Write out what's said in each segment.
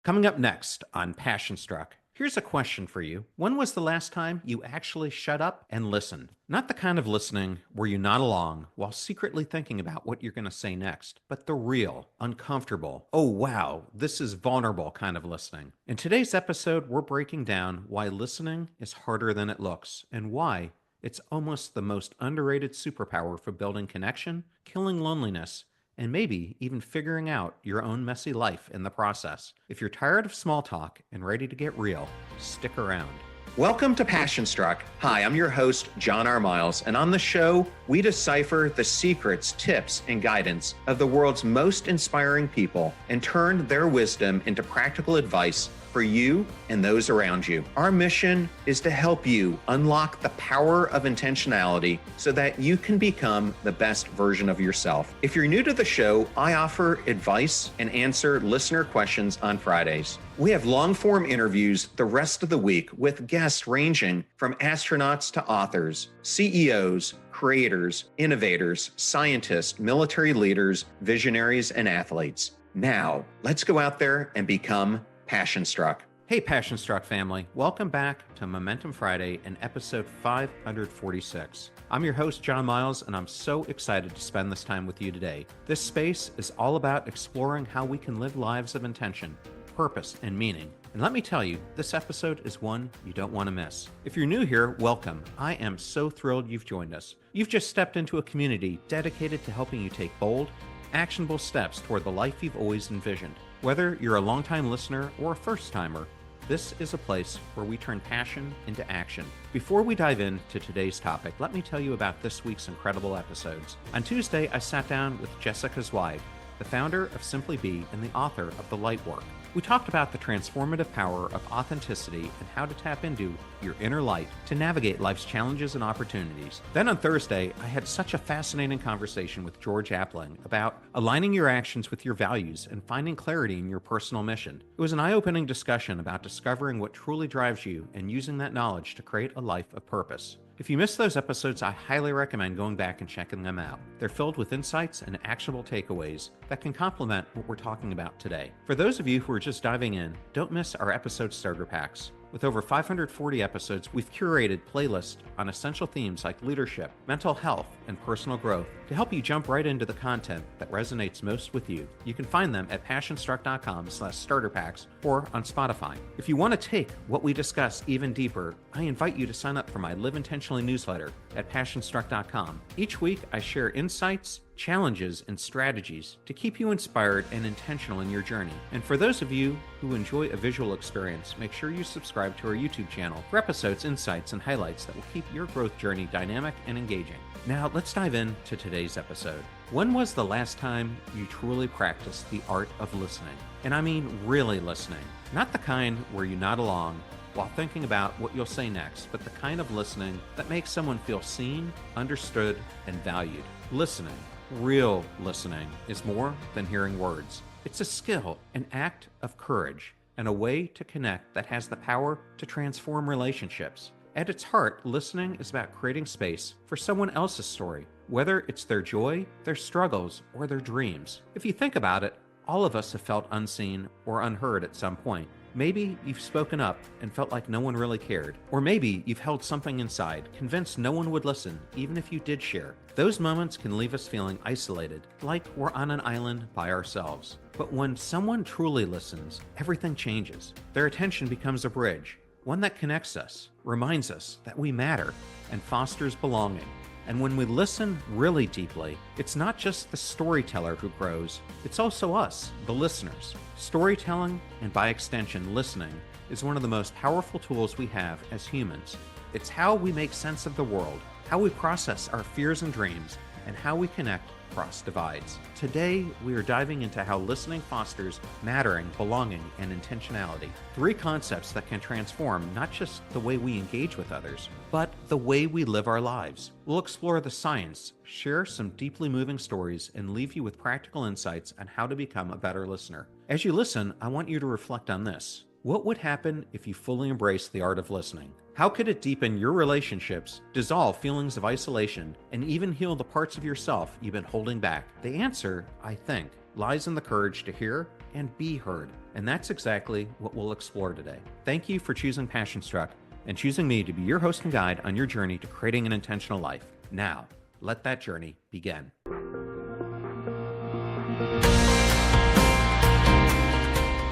Coming up next on Passion Struck, here's a question for you. When was the last time you actually shut up and listened? Not the kind of listening where you nod along while secretly thinking about what you're going to say next, but the real, uncomfortable, oh wow, this is vulnerable kind of listening. In today's episode, we're breaking down why listening is harder than it looks and why it's almost the most underrated superpower for building connection, killing loneliness, and maybe even figuring out your own messy life in the process. If you're tired of small talk and ready to get real, stick around. Welcome to Passion Struck. Hi, I'm your host, John R. Miles, and on the show, we decipher the secrets, tips, and guidance of the world's most inspiring people and turn their wisdom into practical advice for you and those around you. Our mission is to help you unlock the power of intentionality so that you can become the best version of yourself. If you're new to the show, I offer advice and answer listener questions on Fridays. We have long-form interviews the rest of the week with guests ranging from astronauts to authors, CEOs, creators, innovators, scientists, military leaders, visionaries, and athletes. Now, let's go out there and become Passion Struck. Hey, Passion Struck family. Welcome back to Momentum Friday and episode 546. I'm your host, John Miles, and I'm so excited to spend this time with you today. This space is all about exploring how we can live lives of intention, purpose, and meaning. And let me tell you, this episode is one you don't want to miss. If you're new here, welcome. I am so thrilled you've joined us. You've just stepped into a community dedicated to helping you take bold, actionable steps toward the life you've always envisioned. Whether you're a longtime listener or a first-timer, this is a place where we turn passion into action. Before we dive into today's topic, let me tell you about this week's incredible episodes. On Tuesday, I sat down with Jessica Zweig, the founder of Simply Be and the author of The Light Work. We talked about the transformative power of authenticity and how to tap into your inner light to navigate life's challenges and opportunities. Then on Thursday, I had such a fascinating conversation with George Appling about aligning your actions with your values and finding clarity in your personal mission. It was an eye-opening discussion about discovering what truly drives you and using that knowledge to create a life of purpose. If you missed those episodes, I highly recommend going back and checking them out. They're filled with insights and actionable takeaways that can complement what we're talking about today. For those of you who are just diving in, don't miss our episode starter packs. With over 540 episodes, we've curated playlists on essential themes like leadership, mental health, and personal growth to help you jump right into the content that resonates most with you. You can find them at passionstruck.com/starterpacks or on Spotify. If you want to take what we discuss even deeper, I invite you to sign up for my Live Intentionally newsletter at passionstruck.com. Each week, I share insights, challenges, and strategies to keep you inspired and intentional in your journey. And for those of you who enjoy a visual experience, make sure you subscribe to our YouTube channel for episodes, insights, and highlights that will keep your growth journey dynamic and engaging. Now, let's dive into today's episode. When was the last time you truly practiced the art of listening? And I mean really listening. Not the kind where you nod along while thinking about what you'll say next, but the kind of listening that makes someone feel seen, understood, and valued. Listening, real listening, is more than hearing words. It's a skill, an act of courage, and a way to connect that has the power to transform relationships. At its heart, listening is about creating space for someone else's story, whether it's their joy, their struggles, or their dreams. If you think about it, all of us have felt unseen or unheard at some point. Maybe you've spoken up and felt like no one really cared. Or maybe you've held something inside, convinced no one would listen, even if you did share. Those moments can leave us feeling isolated, like we're on an island by ourselves. But when someone truly listens, everything changes. Their attention becomes a bridge, one that connects us, reminds us that we matter, and fosters belonging. And when we listen really deeply, it's not just the storyteller who grows, it's also us, the listeners. Storytelling, and by extension listening, is one of the most powerful tools we have as humans. It's how we make sense of the world, how we process our fears and dreams, and how we connect across divides. Today, we are diving into how listening fosters mattering, belonging, and intentionality. 3 concepts that can transform not just the way we engage with others, but the way we live our lives. We'll explore the science, share some deeply moving stories, and leave you with practical insights on how to become a better listener. As you listen, I want you to reflect on this. What would happen if you fully embraced the art of listening? How could it deepen your relationships, dissolve feelings of isolation, and even heal the parts of yourself you've been holding back? The answer, I think, lies in the courage to hear, and be heard. And that's exactly what we'll explore today. Thank you for choosing Passion Struck and choosing me to be your host and guide on your journey to creating an intentional life. Now, let that journey begin.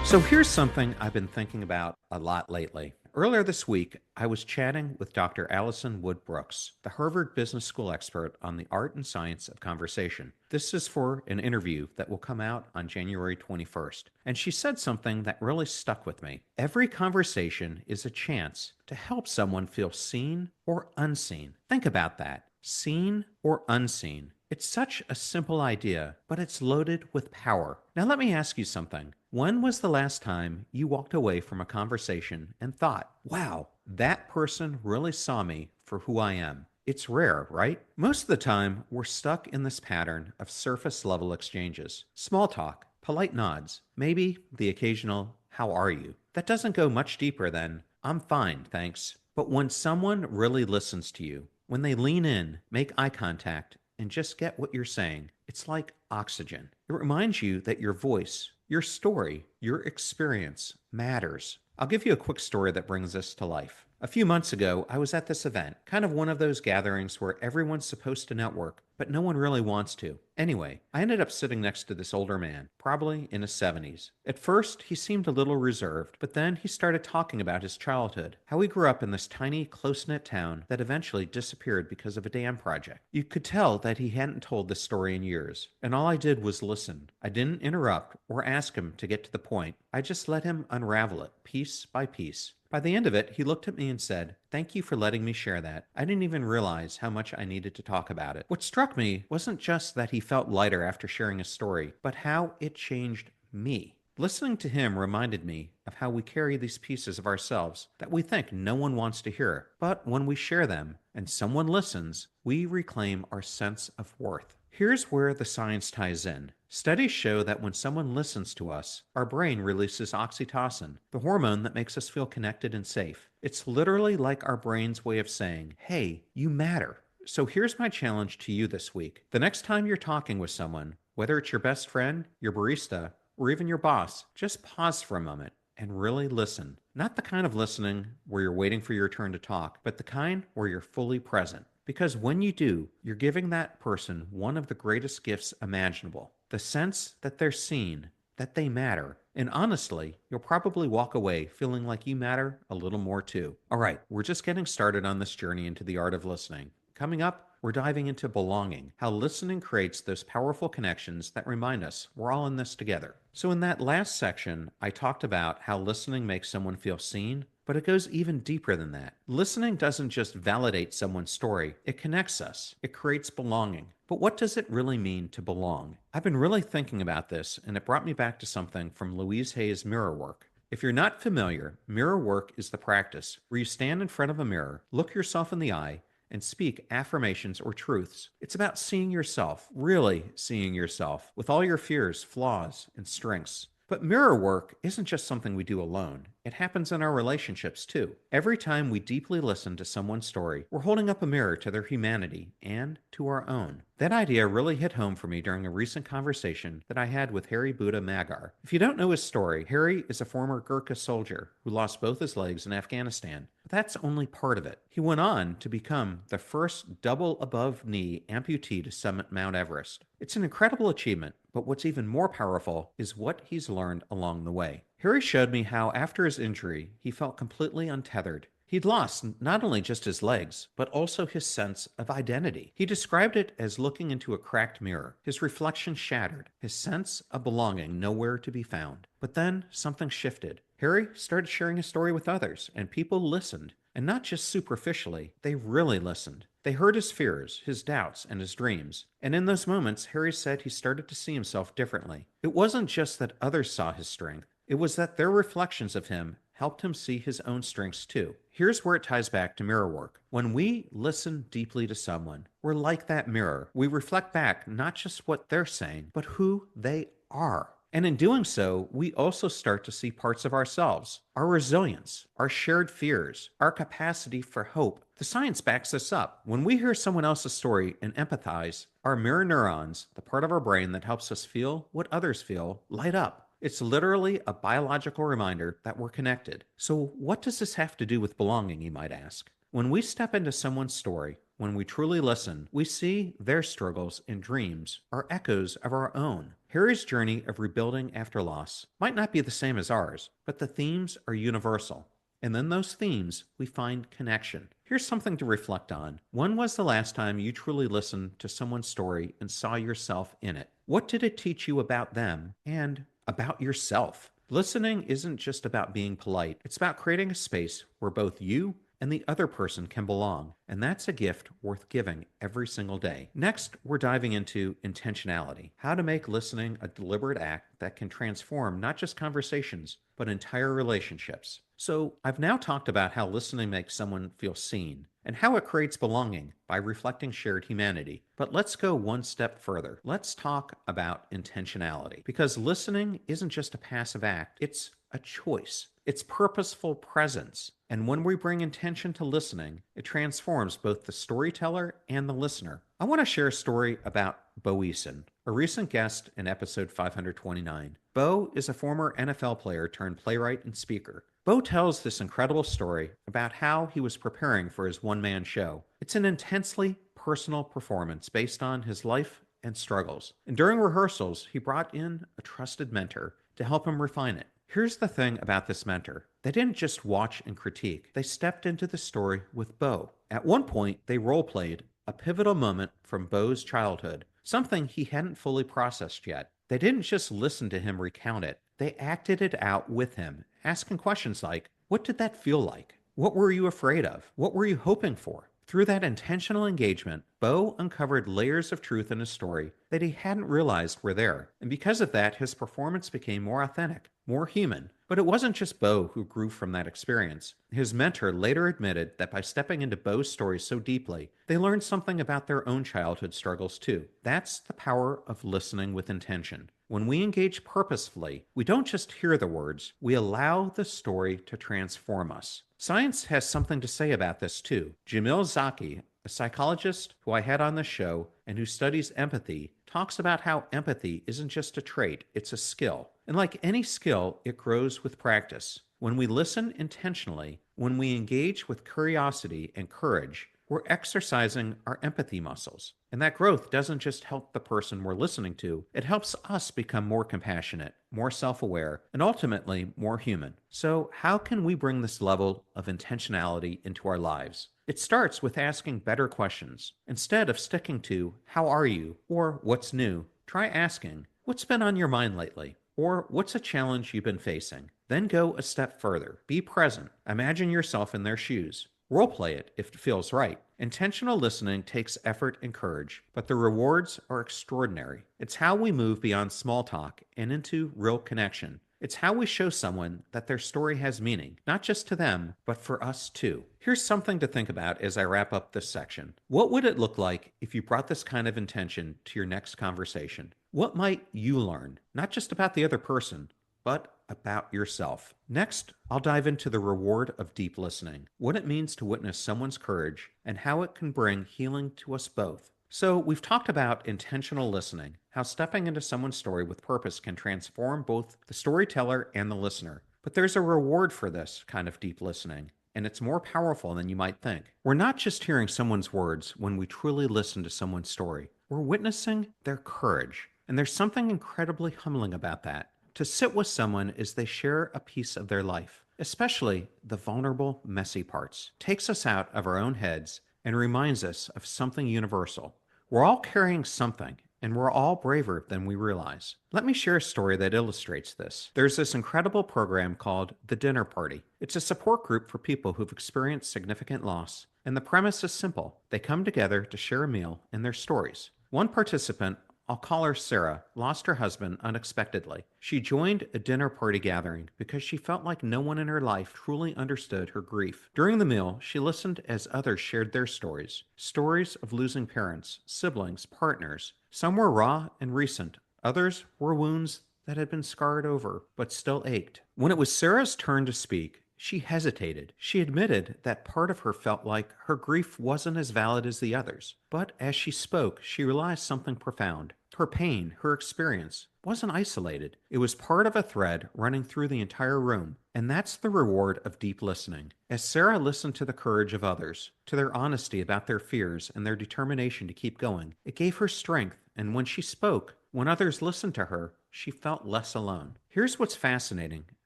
So here's something I've been thinking about a lot lately. Earlier this week, I was chatting with Dr. Allison Wood Brooks, the Harvard Business School expert on the art and science of conversation. This is for an interview that will come out on January 21st. And she said something that really stuck with me. Every conversation is a chance to help someone feel seen or unseen. Think about that. Seen or unseen. It's such a simple idea, but it's loaded with power. Now let me ask you something. When was the last time you walked away from a conversation and thought, wow, that person really saw me for who I am? It's rare, right? Most of the time, we're stuck in this pattern of surface level exchanges. Small talk, polite nods, maybe the occasional, how are you? That doesn't go much deeper than, I'm fine, thanks. But when someone really listens to you, when they lean in, make eye contact, and just get what you're saying, it's like oxygen. It reminds you that your voice, your story, your experience matters. I'll give you a quick story that brings this to life. A few months ago, I was at this event, kind of one of those gatherings where everyone's supposed to network, but no one really wants to. Anyway, I ended up sitting next to this older man, probably in his 70s. At first, he seemed a little reserved, but then he started talking about his childhood, how he grew up in this tiny, close-knit town that eventually disappeared because of a dam project. You could tell that he hadn't told this story in years, and all I did was listen. I didn't interrupt or ask him to get to the point. I just let him unravel it, piece by piece. By the end of it, he looked at me and said, "Thank you for letting me share that. I didn't even realize how much I needed to talk about it." What struck me wasn't just that he felt lighter after sharing his story, but how it changed me. Listening to him reminded me of how we carry these pieces of ourselves that we think no one wants to hear. But when we share them and someone listens, we reclaim our sense of worth. Here's where the science ties in. Studies show that when someone listens to us, our brain releases oxytocin, the hormone that makes us feel connected and safe. It's literally like our brain's way of saying, hey, you matter. So here's my challenge to you this week. The next time you're talking with someone, whether it's your best friend, your barista, or even your boss, just pause for a moment and really listen. Not the kind of listening where you're waiting for your turn to talk, but the kind where you're fully present. Because when you do, you're giving that person one of the greatest gifts imaginable. The sense that they're seen, that they matter. And honestly, you'll probably walk away feeling like you matter a little more too. All right, we're just getting started on this journey into the art of listening. Coming up, we're diving into belonging, how listening creates those powerful connections that remind us we're all in this together. So in that last section, I talked about how listening makes someone feel seen, but it goes even deeper than that. Listening doesn't just validate someone's story, it connects us. It creates belonging. But what does it really mean to belong? I've been really thinking about this, and it brought me back to something from Louise Hay's mirror work. If you're not familiar, mirror work is the practice where you stand in front of a mirror, look yourself in the eye, and speak affirmations or truths. It's about seeing yourself, really seeing yourself, with all your fears, flaws, and strengths. But mirror work isn't just something we do alone. It happens in our relationships too. Every time we deeply listen to someone's story, we're holding up a mirror to their humanity and to our own. That idea really hit home for me during a recent conversation that I had with Harry Buddha Magar. If you don't know his story, Harry is a former Gurkha soldier who lost both his legs in Afghanistan. But that's only part of it. He went on to become the first double above knee amputee to summit Mount Everest. It's an incredible achievement, but what's even more powerful is what he's learned along the way. Harry showed me how after his injury, he felt completely untethered. He'd lost not only just his legs, but also his sense of identity. He described it as looking into a cracked mirror, his reflection shattered, his sense of belonging nowhere to be found. But then something shifted. Harry started sharing his story with others, and people listened. And not just superficially, they really listened. They heard his fears, his doubts, and his dreams. And in those moments, Harry said he started to see himself differently. It wasn't just that others saw his strength. It was that their reflections of him helped him see his own strengths too. Here's where it ties back to mirror work. When we listen deeply to someone, we're like that mirror. We reflect back not just what they're saying, but who they are. And in doing so, we also start to see parts of ourselves, our resilience, our shared fears, our capacity for hope. The science backs this up. When we hear someone else's story and empathize, our mirror neurons, the part of our brain that helps us feel what others feel, light up. It's literally a biological reminder that we're connected. So, what does this have to do with belonging, you might ask? When we step into someone's story, when we truly listen, we see their struggles and dreams are echoes of our own. Harry's journey of rebuilding after loss might not be the same as ours, but the themes are universal. And in those themes, we find connection. Here's something to reflect on. When was the last time you truly listened to someone's story and saw yourself in it? What did it teach you about them and about yourself? Listening isn't just about being polite, it's about creating a space where both you and the other person can belong. And that's a gift worth giving every single day. Next, we're diving into intentionality, how to make listening a deliberate act that can transform not just conversations, but entire relationships. So, I've now talked about how listening makes someone feel seen and how it creates belonging by reflecting shared humanity. But let's go one step further. Let's talk about intentionality because listening isn't just a passive act, it's a choice. It's purposeful presence. And when we bring intention to listening, it transforms both the storyteller and the listener. I want to share a story about Bo Eason, a recent guest in episode 529. Bo is a former NFL player turned playwright and speaker. Bo tells this incredible story about how he was preparing for his one-man show. It's an intensely personal performance based on his life and struggles. And during rehearsals, he brought in a trusted mentor to help him refine it. Here's the thing about this mentor. They didn't just watch and critique. They stepped into the story with Bo. At one point, they role-played a pivotal moment from Bo's childhood, something he hadn't fully processed yet. They didn't just listen to him recount it. They acted it out with him, asking questions like, what did that feel like? What were you afraid of? What were you hoping for? Through that intentional engagement, Bo uncovered layers of truth in his story that he hadn't realized were there. And because of that, his performance became more authentic, more human. But it wasn't just Bo who grew from that experience. His mentor later admitted that by stepping into Bo's story so deeply, they learned something about their own childhood struggles too. That's the power of listening with intention. When we engage purposefully, we don't just hear the words, we allow the story to transform us. Science has something to say about this too. Jamil Zaki, a psychologist who I had on the show and who studies empathy, talks about how empathy isn't just a trait, it's a skill. And like any skill, it grows with practice. When we listen intentionally, when we engage with curiosity and courage, we're exercising our empathy muscles. And that growth doesn't just help the person we're listening to, it helps us become more compassionate, more self-aware, and ultimately more human. So, how can we bring this level of intentionality into our lives? It starts with asking better questions. Instead of sticking to, how are you? Or what's new? Try asking, what's been on your mind lately? Or what's a challenge you've been facing? Then go a step further. Be present. Imagine yourself in their shoes. Role play it if it feels right. Intentional listening takes effort and courage, but the rewards are extraordinary. It's how we move beyond small talk and into real connection. It's how we show someone that their story has meaning, not just to them, but for us too. Here's something to think about as I wrap up this section. What would it look like if you brought this kind of intention to your next conversation? What might you learn, not just about the other person, but about yourself? Next, I'll dive into the reward of deep listening, what it means to witness someone's courage, and how it can bring healing to us both. So, we've talked about intentional listening, how stepping into someone's story with purpose can transform both the storyteller and the listener. But there's a reward for this kind of deep listening, and it's more powerful than you might think. We're not just hearing someone's words when we truly listen to someone's story, we're witnessing their courage. And there's something incredibly humbling about that. To sit with someone as they share a piece of their life, especially the vulnerable, messy parts, takes us out of our own heads and reminds us of something universal. We're all carrying something, and we're all braver than we realize. Let me share a story that illustrates this. There's this incredible program called The Dinner Party. It's a support group for people who've experienced significant loss, and the premise is simple. They come together to share a meal and their stories. One participant, I'll call her Sarah, lost her husband unexpectedly. She joined a dinner party gathering because she felt like no one in her life truly understood her grief. During the meal, she listened as others shared their stories. Stories of losing parents, siblings, partners. Some were raw and recent. Others were wounds that had been scarred over, but still ached. When it was Sarah's turn to speak, she hesitated. She admitted that part of her felt like her grief wasn't as valid as the others. But as she spoke, she realized something profound. Her pain, her experience, wasn't isolated. It was part of a thread running through the entire room. And that's the reward of deep listening. As Sarah listened to the courage of others, to their honesty about their fears and their determination to keep going, it gave her strength. And when she spoke, when others listened to her, she felt less alone. Here's what's fascinating.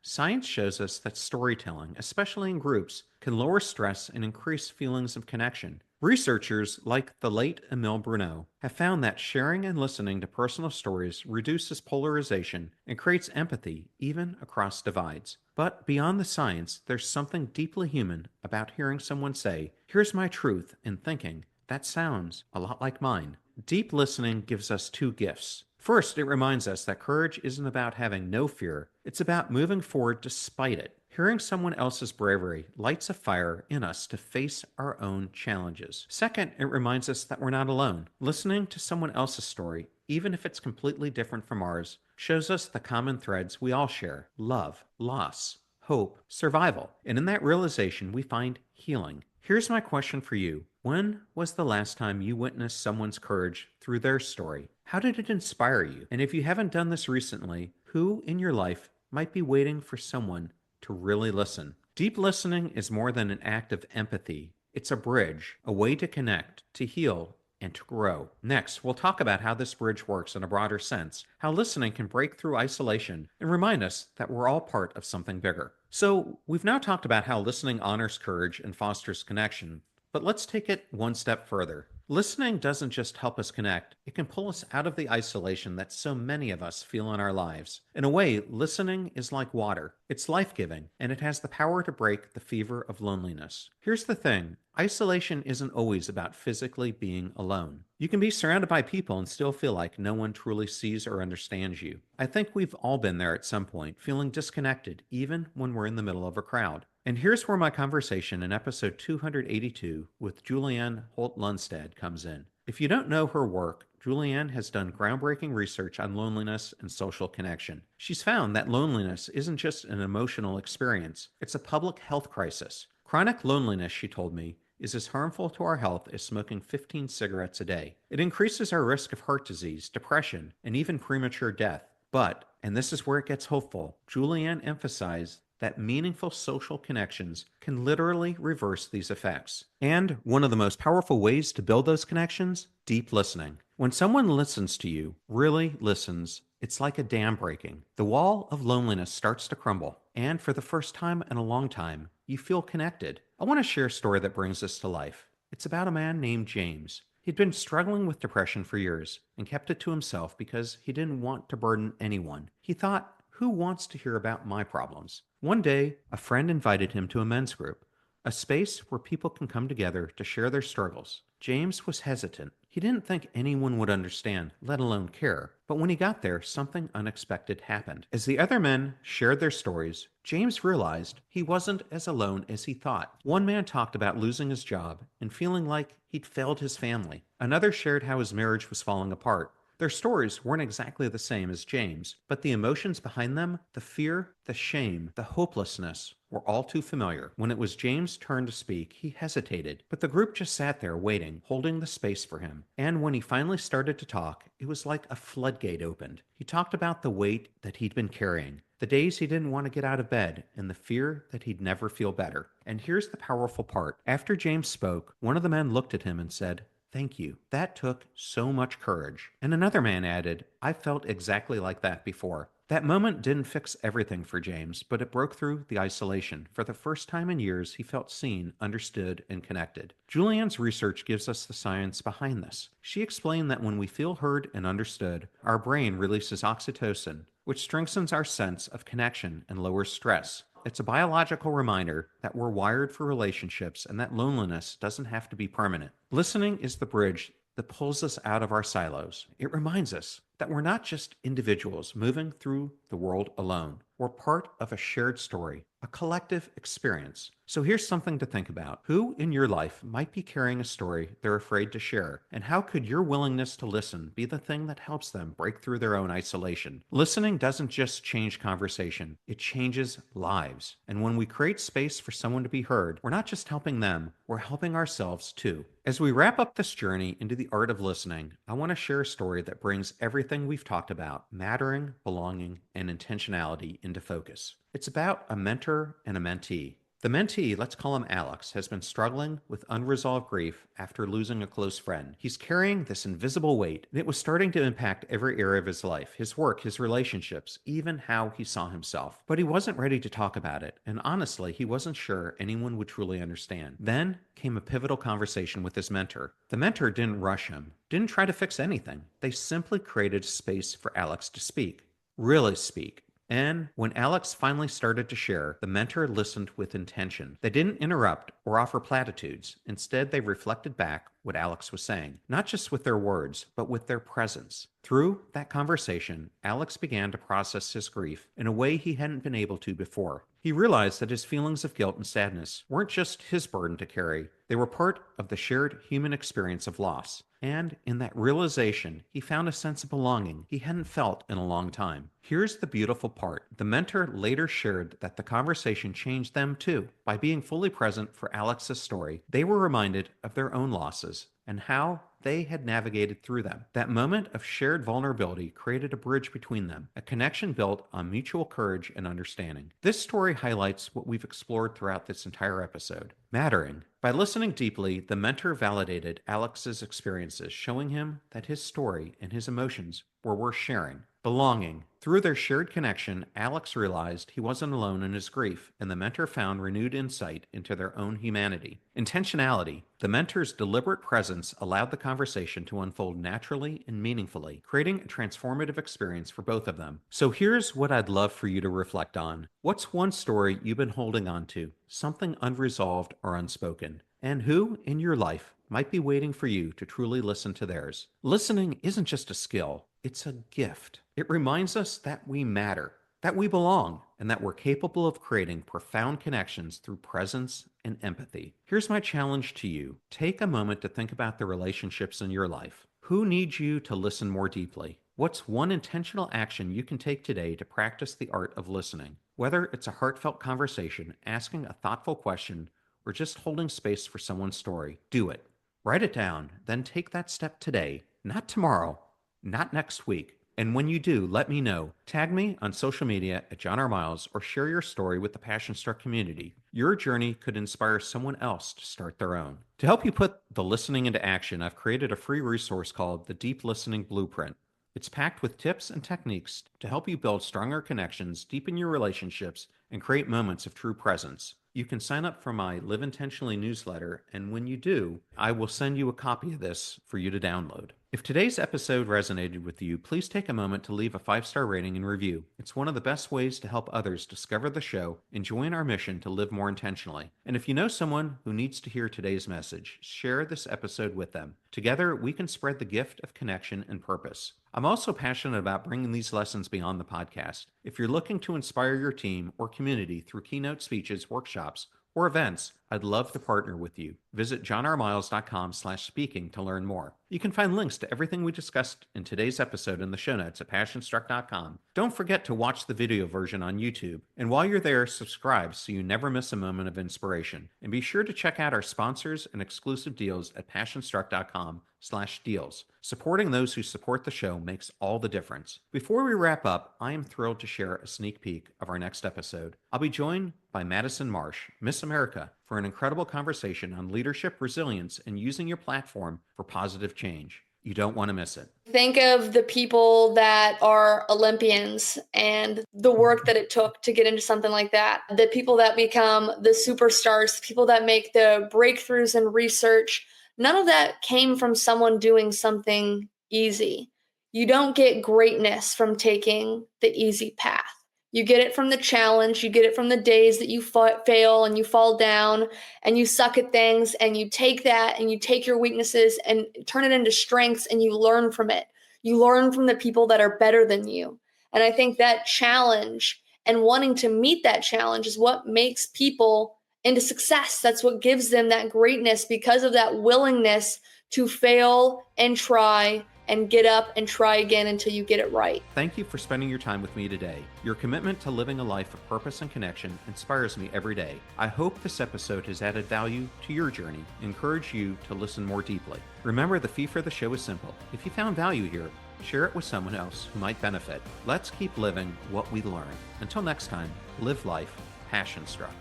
Science shows us that storytelling, especially in groups, can lower stress and increase feelings of connection. Researchers like the late Emile Bruneau have found that sharing and listening to personal stories reduces polarization and creates empathy even across divides. But beyond the science, there's something deeply human about hearing someone say, "Here's my truth," and thinking, "That sounds a lot like mine." Deep listening gives us two gifts. First, it reminds us that courage isn't about having no fear, it's about moving forward despite it. Hearing someone else's bravery lights a fire in us to face our own challenges. Second, it reminds us that we're not alone. Listening to someone else's story, even if it's completely different from ours, shows us the common threads we all share: love, loss, hope, survival. And in that realization, we find healing. Here's my question for you. When was the last time you witnessed someone's courage through their story? How did it inspire you? And if you haven't done this recently, who in your life might be waiting for someone to really listen? Deep listening is more than an act of empathy. It's a bridge, a way to connect, to heal, and to grow. Next, we'll talk about how this bridge works in a broader sense, how listening can break through isolation and remind us that we're all part of something bigger. So, we've now talked about how listening honors courage and fosters connection, but let's take it one step further. Listening doesn't just help us connect, it can pull us out of the isolation that so many of us feel in our lives. In a way, listening is like water. It's life giving, and it has the power to break the fever of loneliness. Here's the thing: isolation isn't always about physically being alone. You can be surrounded by people and still feel like no one truly sees or understands you. I think we've all been there at some point, feeling disconnected, even when we're in the middle of a crowd. And here's where my conversation in episode 282 with Julianne Holt-Lundstad comes in. If you don't know her work, Julianne has done groundbreaking research on loneliness and social connection. She's found that loneliness isn't just an emotional experience, it's a public health crisis. Chronic loneliness, she told me, is as harmful to our health as smoking 15 cigarettes a day. It increases our risk of heart disease, depression, and even premature death. But, and this is where it gets hopeful, Julianne emphasized that meaningful social connections can literally reverse these effects. And one of the most powerful ways to build those connections? Deep listening. When someone listens to you, really listens, it's like a dam breaking. The wall of loneliness starts to crumble, and for the first time in a long time, you feel connected. I want to share a story that brings this to life. It's about a man named James. He'd been struggling with depression for years and kept it to himself because he didn't want to burden anyone. He thought, who wants to hear about my problems? One day, a friend invited him to a men's group, a space where people can come together to share their struggles. James was hesitant. He didn't think anyone would understand, let alone care. But when he got there, something unexpected happened. As the other men shared their stories, James realized he wasn't as alone as he thought. One man talked about losing his job and feeling like he'd failed his family. Another shared how his marriage was falling apart. Their stories weren't exactly the same as James, but the emotions behind them, the fear, the shame, the hopelessness, were all too familiar. When it was James' turn to speak, he hesitated, but the group just sat there waiting, holding the space for him. And when he finally started to talk, it was like a floodgate opened. He talked about the weight that he'd been carrying, the days he didn't want to get out of bed, and the fear that he'd never feel better. And here's the powerful part. After James spoke, one of the men looked at him and said, "Thank you. That took so much courage." And another man added, "I felt exactly like that before." That moment didn't fix everything for James, but it broke through the isolation. For the first time in years, he felt seen, understood, and connected. Julianne's research gives us the science behind this. She explained that when we feel heard and understood, our brain releases oxytocin, which strengthens our sense of connection and lowers stress. It's a biological reminder that we're wired for relationships and that loneliness doesn't have to be permanent. Listening is the bridge that pulls us out of our silos. It reminds us that we're not just individuals moving through the world alone. We're part of a shared story, a collective experience. So here's something to think about. Who in your life might be carrying a story they're afraid to share? And how could your willingness to listen be the thing that helps them break through their own isolation? Listening doesn't just change conversation, it changes lives. And when we create space for someone to be heard, we're not just helping them, we're helping ourselves too. As we wrap up this journey into the art of listening, I want to share a story that brings everything we've talked about, mattering, belonging, and intentionality, into focus. It's about a mentor and a mentee. The mentee, let's call him Alex, has been struggling with unresolved grief after losing a close friend. He's carrying this invisible weight, and it was starting to impact every area of his life, his work, his relationships, even how he saw himself. But he wasn't ready to talk about it, and honestly, he wasn't sure anyone would truly understand. Then came a pivotal conversation with his mentor. The mentor didn't rush him, didn't try to fix anything. They simply created space for Alex to speak, really speak. And when Alex finally started to share, the mentor listened with intention. They didn't interrupt or offer platitudes. Instead, they reflected back what Alex was saying, not just with their words, but with their presence. Through that conversation, Alex began to process his grief in a way he hadn't been able to before. He realized that his feelings of guilt and sadness weren't just his burden to carry, they were part of the shared human experience of loss. And in that realization, he found a sense of belonging he hadn't felt in a long time. Here's the beautiful part. The mentor later shared that the conversation changed them too. By being fully present for Alex's story, they were reminded of their own losses and how they had navigated through them. That moment of shared vulnerability created a bridge between them, a connection built on mutual courage and understanding. This story highlights what we've explored throughout this entire episode: mattering. By listening deeply, the mentor validated Alex's experiences, showing him that his story and his emotions were worth sharing. Belonging. Through their shared connection, Alex realized he wasn't alone in his grief, and the mentor found renewed insight into their own humanity. Intentionality. The mentor's deliberate presence allowed the conversation to unfold naturally and meaningfully, creating a transformative experience for both of them. So here's what I'd love for you to reflect on. What's one story you've been holding on to, something unresolved or unspoken? And who in your life might be waiting for you to truly listen to theirs? Listening isn't just a skill, it's a gift. It reminds us that we matter, that we belong, and that we're capable of creating profound connections through presence and empathy. Here's my challenge to you. Take a moment to think about the relationships in your life. Who needs you to listen more deeply? What's one intentional action you can take today to practice the art of listening? Whether it's a heartfelt conversation, asking a thoughtful question, or just holding space for someone's story, do it. Write it down, then take that step today, not tomorrow, not next week. And when you do, let me know. Tag me on social media at John R. Miles or share your story with the Passion Struck community. Your journey could inspire someone else to start their own. To help you put the listening into action, I've created a free resource called the Deep Listening Blueprint. It's packed with tips and techniques to help you build stronger connections, deepen your relationships, and create moments of true presence. You can sign up for my Live Intentionally newsletter, and when you do, I will send you a copy of this for you to download. If today's episode resonated with you, please take a moment to leave a 5-star rating and review. It's one of the best ways to help others discover the show and join our mission to live more intentionally. And if you know someone who needs to hear today's message, share this episode with them. Together, we can spread the gift of connection and purpose. I'm also passionate about bringing these lessons beyond the podcast. If you're looking to inspire your team or community through keynote speeches, workshops, or events, I'd love to partner with you. Visit johnrmiles.com/speaking to learn more. You can find links to everything we discussed in today's episode in the show notes at passionstruck.com. Don't forget to watch the video version on YouTube. And while you're there, subscribe so you never miss a moment of inspiration. And be sure to check out our sponsors and exclusive deals at passionstruck.com/deals. Supporting those who support the show makes all the difference. Before we wrap up, I am thrilled to share a sneak peek of our next episode. I'll be joined by Madison Marsh, Miss America, for an incredible conversation on leadership, resilience, and using your platform for positive change. You don't want to miss it. Think of the people that are Olympians and the work that it took to get into something like that. The people that become the superstars, the people that make the breakthroughs in research. None of that came from someone doing something easy. You don't get greatness from taking the easy path. You get it from the challenge. You get it from the days that you fail and you fall down and you suck at things, and you take that and you take your weaknesses and turn it into strengths, and you learn from it. You learn from the people that are better than you. And I think that challenge And wanting to meet that challenge is what makes people into success. That's what gives them that greatness, because of that willingness to fail and try and get up and try again until you get it right. Thank you for spending your time with me today. Your commitment to living a life of purpose and connection inspires me every day. I hope this episode has added value to your journey, encouraged you to listen more deeply. Remember, the fee for the show is simple. If you found value here, share it with someone else who might benefit. Let's keep living what we learn. Until next time, live life passion struck.